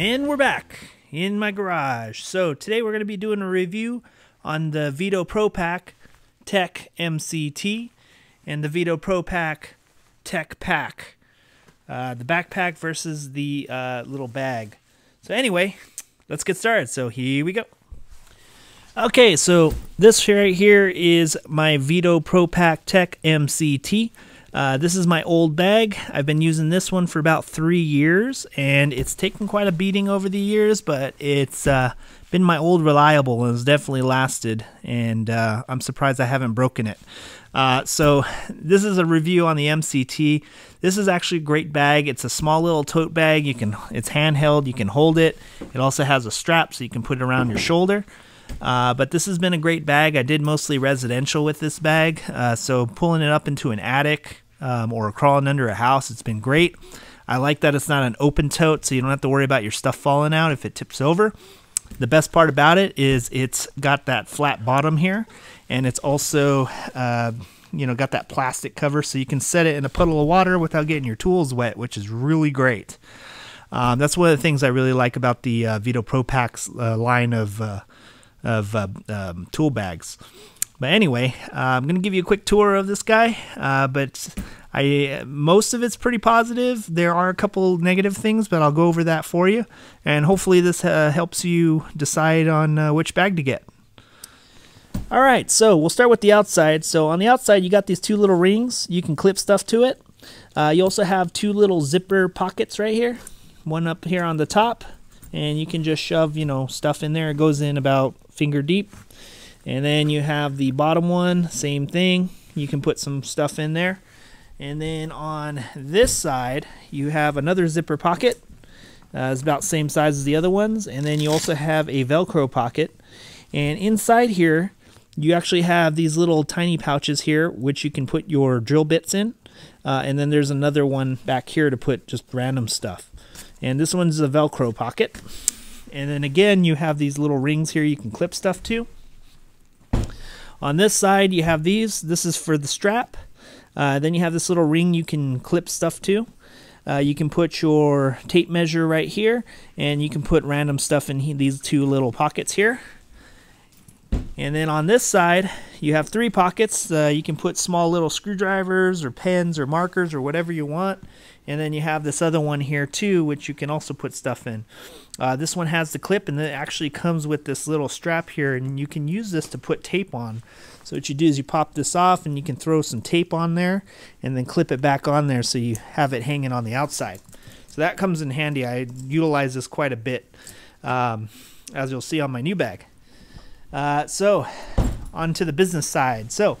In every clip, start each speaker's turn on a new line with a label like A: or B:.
A: And we're back in my garage. So today we're going to be doing a review on the Veto Pro Pack Tech MCT and the Veto Pro Pack Tech Pack. The backpack versus the little bag. So anyway, let's get started. So here we go. Okay, so this right here is my Veto Pro Pack Tech MCT. This is my old bag. I've been using this one for about 3 years, and it's taken quite a beating over the years, but it's been my old reliable and it's definitely lasted, and I'm surprised I haven't broken it. So this is a review on the MCT. This is actually a great bag. It's a small little tote bag. It's handheld. You can hold it. It also has a strap so you can put it around your shoulder. But this has been a great bag. I did mostly residential with this bag, so pulling it up into an attic or crawling under a house, it's been great. I like that it's not an open tote, so you don't have to worry about your stuff falling out if it tips over. The best part about it is it's got that flat bottom here, and it's also got that plastic cover, so you can set it in a puddle of water without getting your tools wet, which is really great. That's one of the things I really like about the Veto Pro Pack's line of tool bags. But anyway, I'm going to give you a quick tour of this guy, but most of it's pretty positive. There are a couple negative things, but I'll go over that for you, and hopefully this helps you decide on which bag to get. Alright, so we'll start with the outside. So on the outside you got these two little rings. You can clip stuff to it. You also have two little zipper pockets right here. One up here on the top, and you can just shove stuff in there. It goes in about finger deep. And then you have the bottom one, same thing. You can put some stuff in there. And then on this side you have another zipper pocket. It's about the same size as the other ones. And then you also have a Velcro pocket. And inside here you actually have these little tiny pouches here which you can put your drill bits in. And then there's another one back here to put just random stuff. And this one's a Velcro pocket. And then again you have these little rings here you can clip stuff to. On this side you have these. This is for the strap. Then you have this little ring you can clip stuff to. You can put your tape measure right here, and you can put random stuff in these two little pockets here. And then on this side you have 3 pockets. You can put small little screwdrivers or pens or markers or whatever you want. And then you have this other one here too, which you can also put stuff in. This one has the clip, and it actually comes with this little strap here, and you can use this to put tape on. So what you do is you pop this off, and you can throw some tape on there and then clip it back on there so you have it hanging on the outside. So that comes in handy. I utilize this quite a bit, as you'll see on my new bag. So on to the business side. So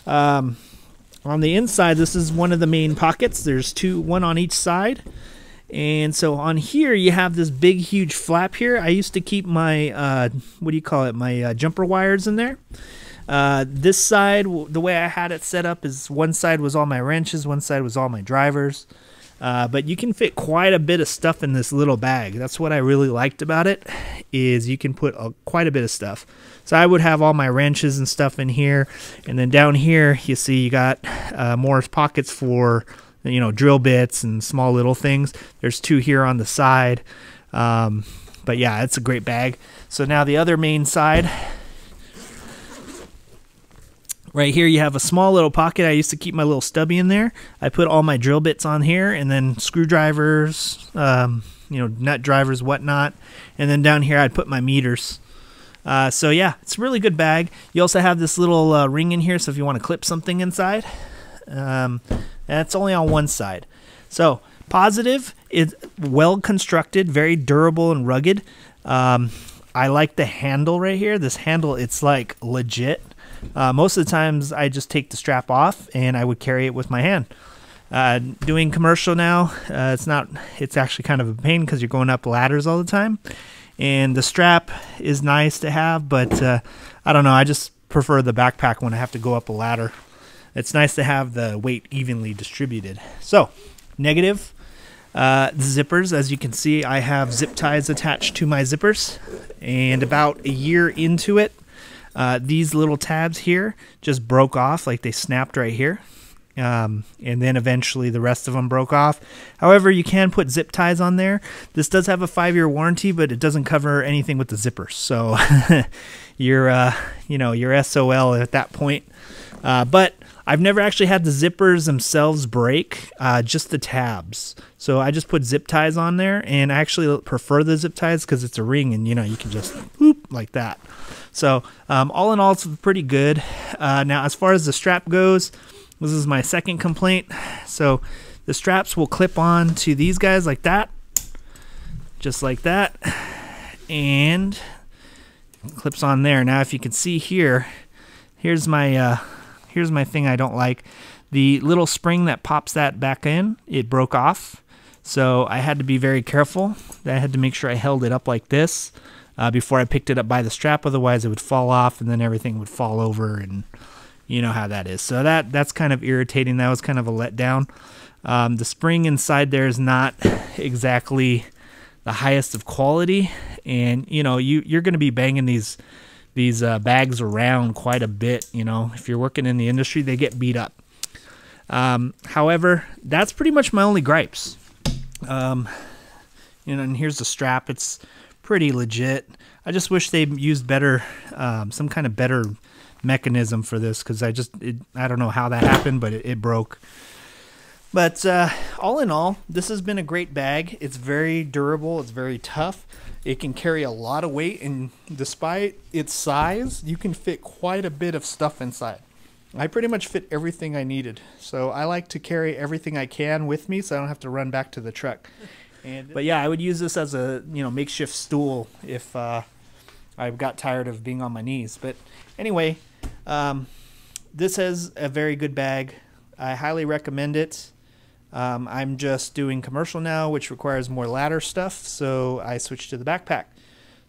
A: on the inside, this is one of the main pockets. There's one on each side. And so on here you have this big huge flap here. I used to keep my my jumper wires in there. This side, the way I had it set up is one side was all my wrenches, one side was all my drivers. But you can fit quite a bit of stuff in this little bag. That's what I really liked about it, is you can put quite a bit of stuff. So I would have all my wrenches and stuff in here, and then down here you see you got more pockets for drill bits and small little things. There's 2 here on the side. But yeah, it's a great bag. So now the other main side. Right here you have a small little pocket. I used to keep my little stubby in there. I put all my drill bits on here, and then screwdrivers, nut drivers, whatnot. And then down here I'd put my meters. So yeah, it's a really good bag. You also have this little ring in here, so if you want to clip something inside. That's only on one side. So positive, it's well constructed, very durable and rugged. I like the handle right here. This handle, it's like legit. Most of the times I just take the strap off and I would carry it with my hand. Doing commercial now, it's actually kind of a pain because you're going up ladders all the time. And the strap is nice to have, but I don't know, I just prefer the backpack when I have to go up a ladder. It's nice to have the weight evenly distributed. So, negative, the zippers, as you can see, I have zip ties attached to my zippers. And about a year into it, these little tabs here just broke off, like they snapped right here. and then eventually the rest of them broke off. However, you can put zip ties on there. This does have a 5-year warranty, but it doesn't cover anything with the zippers. So you're SOL at that point. But I've never actually had the zippers themselves break, just the tabs. So I just put zip ties on there, and I actually prefer the zip ties because it's a ring, and you can just whoop like that. So all in all, it's pretty good. Now, as far as the strap goes, this is my second complaint. So the straps will clip on to these guys like that, just like that, and clips on there. Now, if you can see here, here's my thing I don't like. The little spring that pops that back in, it broke off. So I had to be very careful. I had to make sure I held it up like this before I picked it up by the strap. Otherwise, it would fall off, and then everything would fall over, and you know how that is. So that's kind of irritating. That was kind of a letdown. The spring inside there is not exactly the highest of quality, and you're going to be banging these bags around quite a bit. If you're working in the industry, they get beat up. However, that's pretty much my only gripes. And here's the strap. It's pretty legit. I just wish they used better, some kind of better mechanism for this, because I don't know how that happened, but it broke. But all in all, this has been a great bag. It's very durable. It's very tough. It can carry a lot of weight, and despite its size, you can fit quite a bit of stuff inside. I pretty much fit everything I needed. So I like to carry everything I can with me so I don't have to run back to the truck. But yeah, I would use this as a makeshift stool if I got tired of being on my knees. But anyway, this is a very good bag. I highly recommend it. I'm just doing commercial now, which requires more ladder stuff, so I switched to the backpack.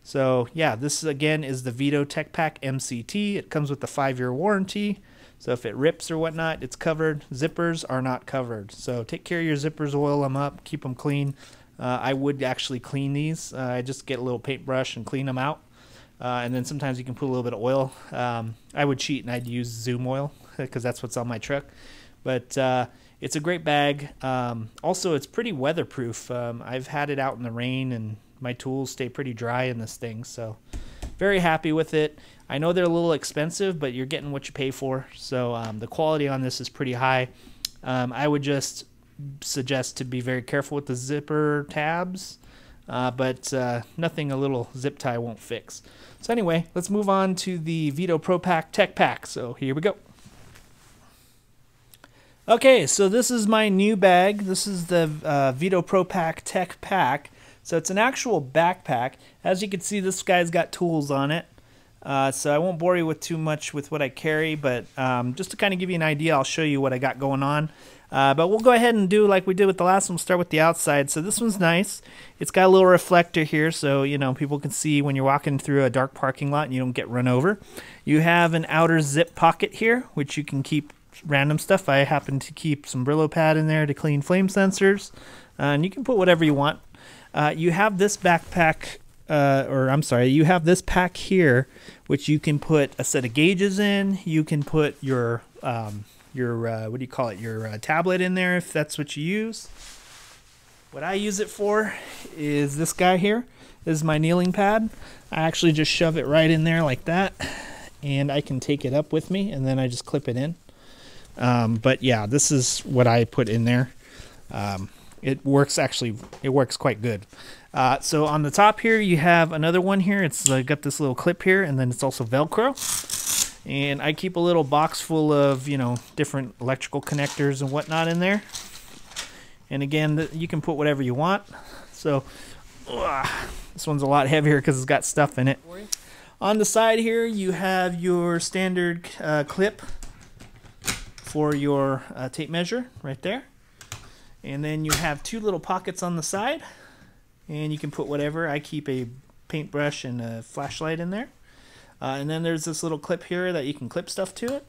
A: So yeah, this again is the Veto Tech Pack MCT. It comes with a 5-year warranty, so if it rips or whatnot, it's covered. Zippers are not covered, so take care of your zippers, oil them up, keep them clean. I would actually clean these. I just get a little paintbrush and clean them out, and then sometimes you can put a little bit of oil. I would cheat and I'd use Zoom oil because that's what's on my truck, but it's a great bag. Also, it's pretty weatherproof. I've had it out in the rain, and my tools stay pretty dry in this thing, so very happy with it. I know they're a little expensive, but you're getting what you pay for, so the quality on this is pretty high. I would just suggest to be very careful with the zipper tabs, but nothing a little zip tie won't fix. So anyway, let's move on to the Veto Pro Pack Tech Pack. So here we go. Okay, so this is my new bag. This is the Veto Pro Pack Tech Pack. So it's an actual backpack. As you can see, this guy's got tools on it. So I won't bore you with too much with what I carry, but just to kind of give you an idea, I'll show you what I got going on. But we'll go ahead and do like we did with the last one. We'll start with the outside. So this one's nice. It's got a little reflector here, so people can see when you're walking through a dark parking lot and you don't get run over. You have an outer zip pocket here, which you can keep random stuff. I happen to keep some Brillo pad in there to clean flame sensors, and you can put whatever you want. You have this backpack, you have this pack here, which you can put a set of gauges in. You can put your tablet in there if that's what you use. What I use it for is this guy here. This is my kneeling pad. I actually just shove it right in there like that, and I can take it up with me, and then I just clip it in. But yeah, this is what I put in there. It works quite good. So on the top here, you have another one here. It's got this little clip here, and then it's also Velcro. And I keep a little box full of, different electrical connectors and whatnot in there. And again, you can put whatever you want. So this one's a lot heavier because it's got stuff in it. On the side here, you have your standard clip for your tape measure right there. And then you have two little pockets on the side, and you can put whatever. I keep a paintbrush and a flashlight in there. And then there's this little clip here that you can clip stuff to it.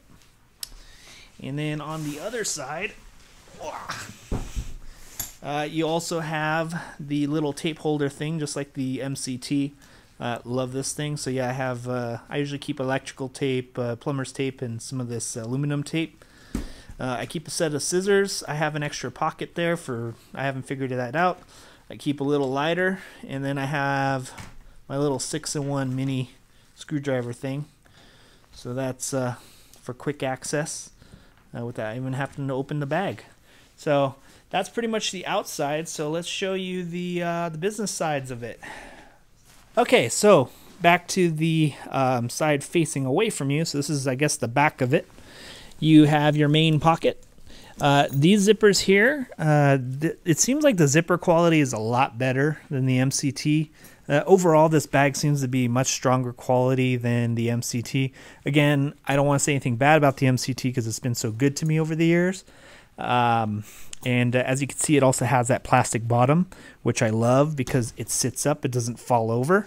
A: And then on the other side, you also have the little tape holder thing, just like the MCT. Love this thing. So yeah, I usually keep electrical tape, plumber's tape, and some of this aluminum tape. I keep a set of scissors. I have an extra pocket there for, I haven't figured that out. I keep a little lighter, and then I have my little 6-in-1 mini screwdriver thing. So that's for quick access without even having to open the bag. So that's pretty much the outside. So let's show you the business sides of it. Okay, so back to the side facing away from you. So this is, I guess, the back of it. You have your main pocket. These zippers here, it seems like the zipper quality is a lot better than the MCT. Overall, this bag seems to be much stronger quality than the MCT. Again, I don't want to say anything bad about the MCT because it's been so good to me over the years. And as you can see, it also has that plastic bottom, which I love because it sits up, it doesn't fall over.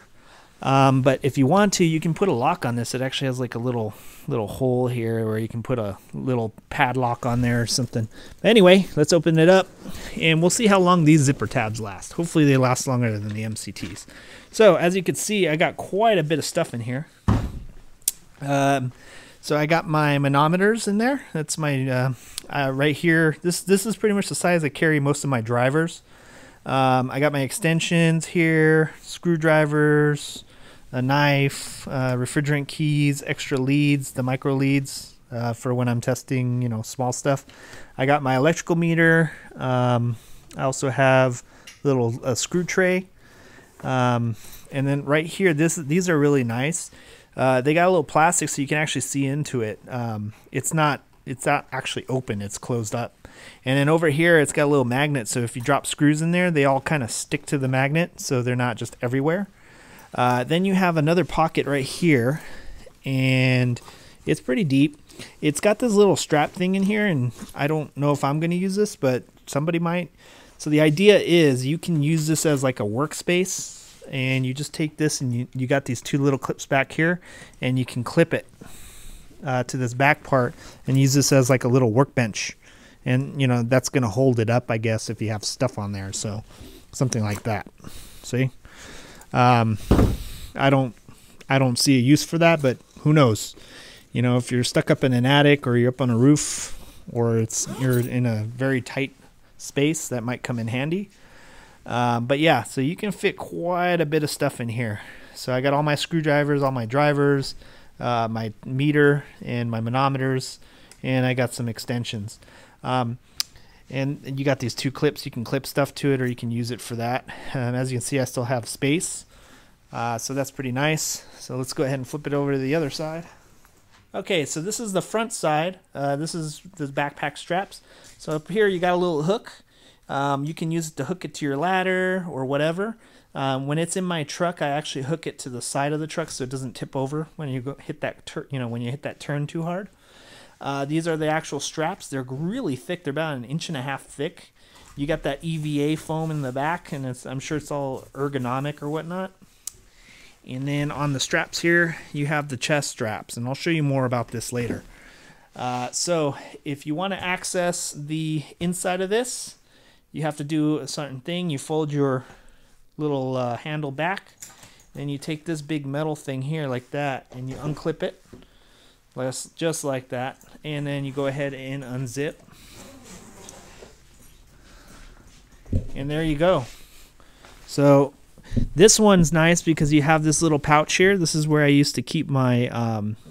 A: But if you want to, you can put a lock on this. It actually has like a little hole here where you can put a little padlock on there or something. But anyway, let's open it up and we'll see how long these zipper tabs last. Hopefully they last longer than the MCTs. So as you can see, I got quite a bit of stuff in here. So I got my manometers in there. That's my right here. This is pretty much the size I carry most of my drivers. I got my extensions here, screwdrivers, a knife, refrigerant keys, extra leads, the micro leads for when I'm testing, you know, small stuff. I got my electrical meter. I also have a little screw tray. And then right here, these are really nice. They got a little plastic so you can actually see into it. It's not actually open, it's closed up. And then over here, it's got a little magnet, so if you drop screws in there, they all kind of stick to the magnet, so they're not just everywhere. Then you have another pocket right here, and it's pretty deep. It's got this little strap thing in here, and I don't know if I'm going to use this, but somebody might. So the idea is you can use this as like a workspace, and you just take this and you got these two little clips back here, and you can clip it to this back part and use this as like a little workbench. And, you know, that's going to hold it up, I guess, if you have stuff on there. So something like that. See? I don't see a use for that, but who knows? You know, if you're stuck up in an attic or you're up on a roof or you're in a very tight space, that might come in handy. But yeah, so you can fit quite a bit of stuff in here. So I got all my screwdrivers, all my drivers, my meter and my manometers, and I got some extensions. And you got these two clips. You can clip stuff to it or you can use it for that. As you can see, I still have space. So that's pretty nice. So let's go ahead and flip it over to the other side. Okay, so this is the front side. This is the backpack straps. So up here you got a little hook. You can use it to hook it to your ladder or whatever. When it's in my truck, I actually hook it to the side of the truck so it doesn't tip over when you hit that when you hit that turn too hard. These are the actual straps. They're really thick. They're about 1.5 inches thick. You got that EVA foam in the back, and I'm sure it's all ergonomic or whatnot. And then on the straps here, you have the chest straps, and I'll show you more about this later. So if you want to access the inside of this, you have to do a certain thing. You fold your little handle back, and you take this big metal thing here like that, and you unclip it, just like that, and then you go ahead and unzip. And there you go. So this one's nice because you have this little pouch here. This is where I used to keep my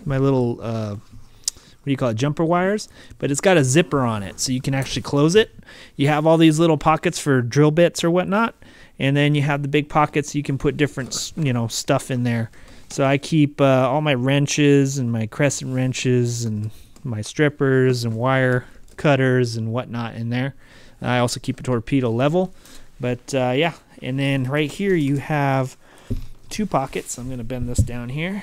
A: my little what do you call it, jumper wires, but it's got a zipper on it so you can actually close it. You have all these little pockets for drill bits or whatnot, and then you have the big pockets you can put different, you know, stuff in there. So I keep all my wrenches and my crescent wrenches and my strippers and wire cutters and whatnot in there. I also keep a torpedo level. But yeah, and then right here you have two pockets. I'm going to bend this down here.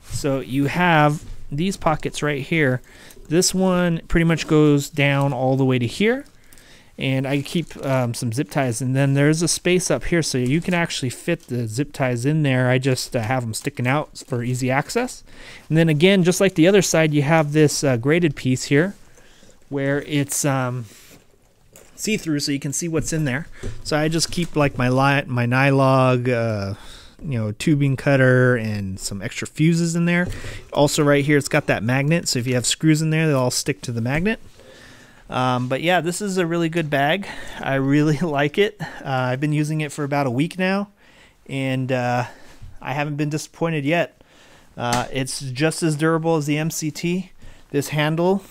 A: So you have these pockets right here. This one pretty much goes down all the way to here. And I keep some zip ties, and then there's a space up here so you can actually fit the zip ties in there. I just have them sticking out for easy access. And then again, just like the other side, you have this graded piece here where it's see-through so you can see what's in there. So I just keep like my Nylog tubing cutter and some extra fuses in there. Also right here, it's got that magnet, so if you have screws in there, they'll all stick to the magnet. But yeah, this is a really good bag. I really like it. I've been using it for about a week now, and I haven't been disappointed yet. It's just as durable as the MCT. This handle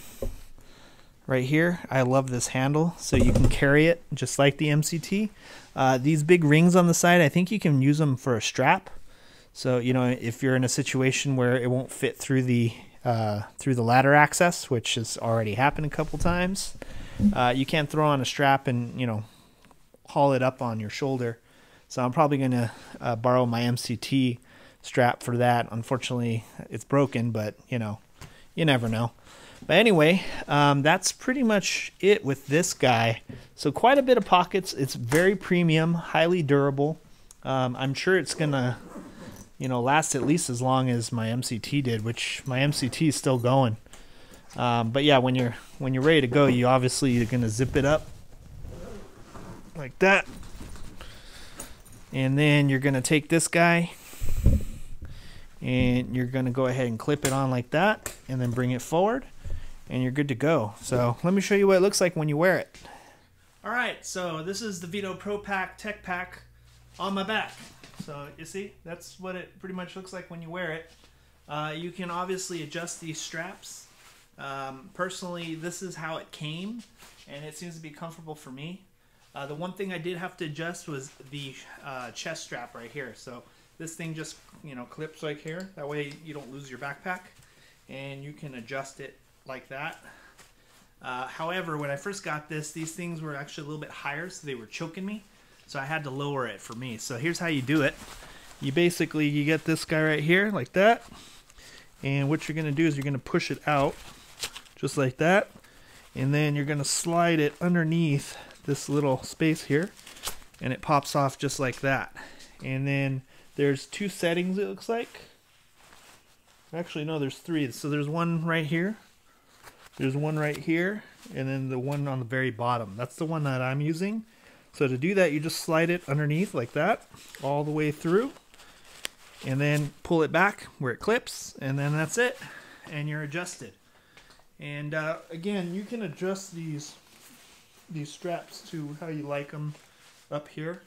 A: right here, I love this handle, so you can carry it just like the MCT. These big rings on the side, I think you can use them for a strap. So if you're in a situation where it won't fit through the ladder access, which has already happened a couple times, you can throw on a strap and haul it up on your shoulder. So I'm probably gonna borrow my MCT strap for that. Unfortunately, it's broken, but you never know. But anyway, that's pretty much it with this guy. So quite a bit of pockets. It's very premium, highly durable. I'm sure it's gonna, last at least as long as my MCT did, which my MCT is still going. But yeah, when you're ready to go, you're gonna zip it up like that, and then you're gonna take this guy and you're gonna go ahead and clip it on like that, and then bring it forward, and you're good to go. So let me show you what it looks like when you wear it. Alright, so this is the Vedo Pro Pack Tech Pack on my back. So you see, that's what it pretty much looks like when you wear it. You can obviously adjust these straps. Personally, this is how it came, and it seems to be comfortable for me. The one thing I did have to adjust was the chest strap right here. So this thing just clips like here. That way you don't lose your backpack, and you can adjust it like that. However, when I first got this, these things were actually a little bit higher, so they were choking me. So I had to lower it for me. So here's how you do it. You get this guy right here like that, and what you're going to do is you're going to push it out just like that, and then you're going to slide it underneath this little space here, and it pops off just like that. And then there's two settings, it looks like. Actually, no, there's three. So there's one right here, there's one right here, and then the one on the very bottom. That's the one that I'm using. So to do that, you just slide it underneath like that, all the way through, and then pull it back where it clips, and then that's it, and you're adjusted. And again, you can adjust these straps to how you like them up here,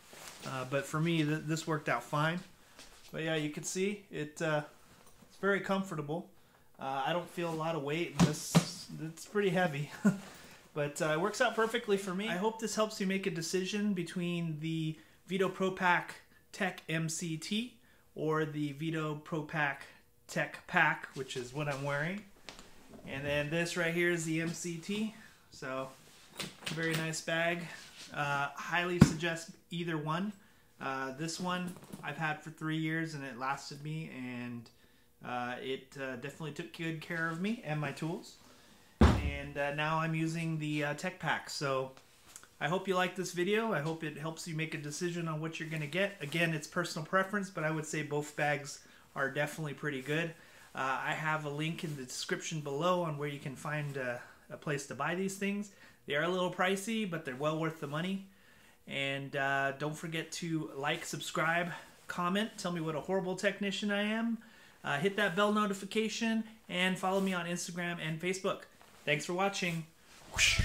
A: but for me, this worked out fine. But yeah, you can see it's very comfortable. I don't feel a lot of weight in this. It's pretty heavy. But it works out perfectly for me. I hope this helps you make a decision between the Vedo Pro Pack Tech MCT or the Vedo Pro Pack Tech Pack, which is what I'm wearing. And then this right here is the MCT. So, very nice bag. Highly suggest either one. This one I've had for 3 years and it lasted me, and it definitely took good care of me and my tools. And now I'm using the Tech Pack. So I hope you like this video. I hope it helps you make a decision on what you're going to get. Again, it's personal preference, but I would say both bags are definitely pretty good. I have a link in the description below on where you can find a place to buy these things. They are a little pricey, but they're well worth the money. And don't forget to like, subscribe, comment, tell me what a horrible technician I am. Hit that bell notification, and follow me on Instagram and Facebook. Thanks for watching. Whoosh.